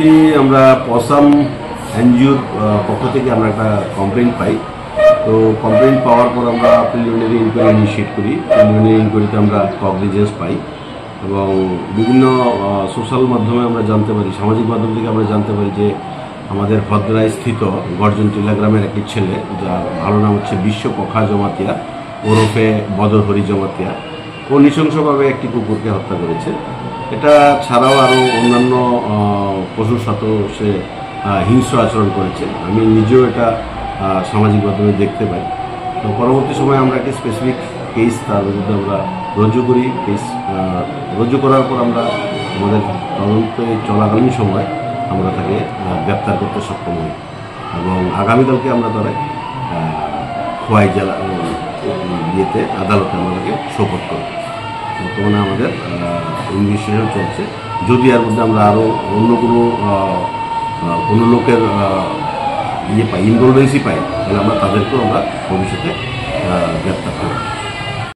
সম্প্রতি আমরা পসাম এনজিওর পক্ষ থেকে আমরা একটা কমপ্লেন পাই। তো কমপ্লেন পাওয়ার পর আমরা প্রিলিমিনারি ইনকোয়ারি ইনিশিয়েট করি। প্রিলিমিনারি ইনকোয়ারিতে আমরা কগনিজেন্স পাই এবং বিভিন্ন সোশ্যাল মাধ্যমে আমরা জানতে পারি, সামাজিক মাধ্যম থেকে আমরা জানতে পারি যে আমাদের ভদ্রায় স্থিত গর্জন টিলা গ্রামের একটি ছেলে, যার ভালো নাম হচ্ছে বিশ্ব পখা জমাতিয়া ওরফে বদরহরি জমাতিয়া, ও নৃশংসভাবে একটি কুকুরকে হত্যা করেছে। এটা ছাড়াও আরও অন্যান্য পশুর সাথেও সে হিংস্র আচরণ করেছে। আমি নিজেও এটা সামাজিক মাধ্যমে দেখতে পাই। তো পরবর্তী সময়ে আমরা একটি স্পেসিফিক কেস তার বিরুদ্ধে আমরা রুজু করি। কেস রুজু করার পর আমরা আমাদের তদন্তে চলাকালীন সময় আমরা তাকে গ্রেপ্তার করতে সক্ষম হই এবং আগামীকালকে আমরা তারা খোয়াই জেলা ইয়েতে আদালতে আমরা তাকে সোপর্দ করব। বর্তমানে আমাদের ইনভেস্টিগেশন চলছে। যদি এর মধ্যে আমরা আরও অন্য কোনো লোকের ইয়ে পাই, ইনভলভেন্সি পাই, তাহলে আমরা তাদেরকেও আমরা ভবিষ্যতে গ্রেপ্তার